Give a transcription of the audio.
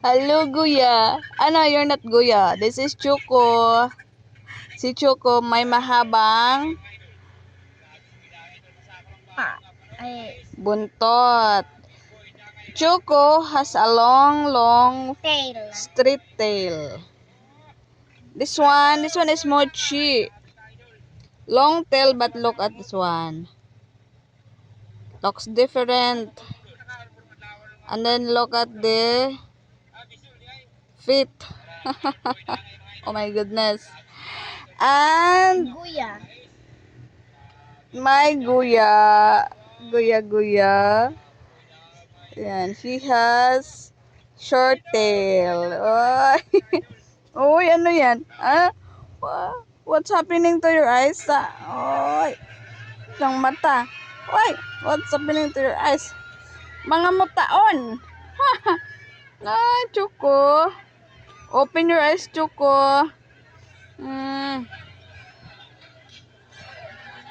Hello, Guya. Ano, you're not Guya. This is Choco. Si Choco may mahabang Ay, buntot. Choco has a long tail. straight tail. This one is Mochi. Long tail, but look at this one. Looks different. And then look at the feet. Oh my goodness. And Guya. my Guya. Guya. Yan, she has short tail. Oy. Uy, ano yan? Ah? What's happening to your eyes? Oy, isang mata. Oy, what's happening to your eyes? Mga mutaon. Ay, Choco. Open your eyes, Choco.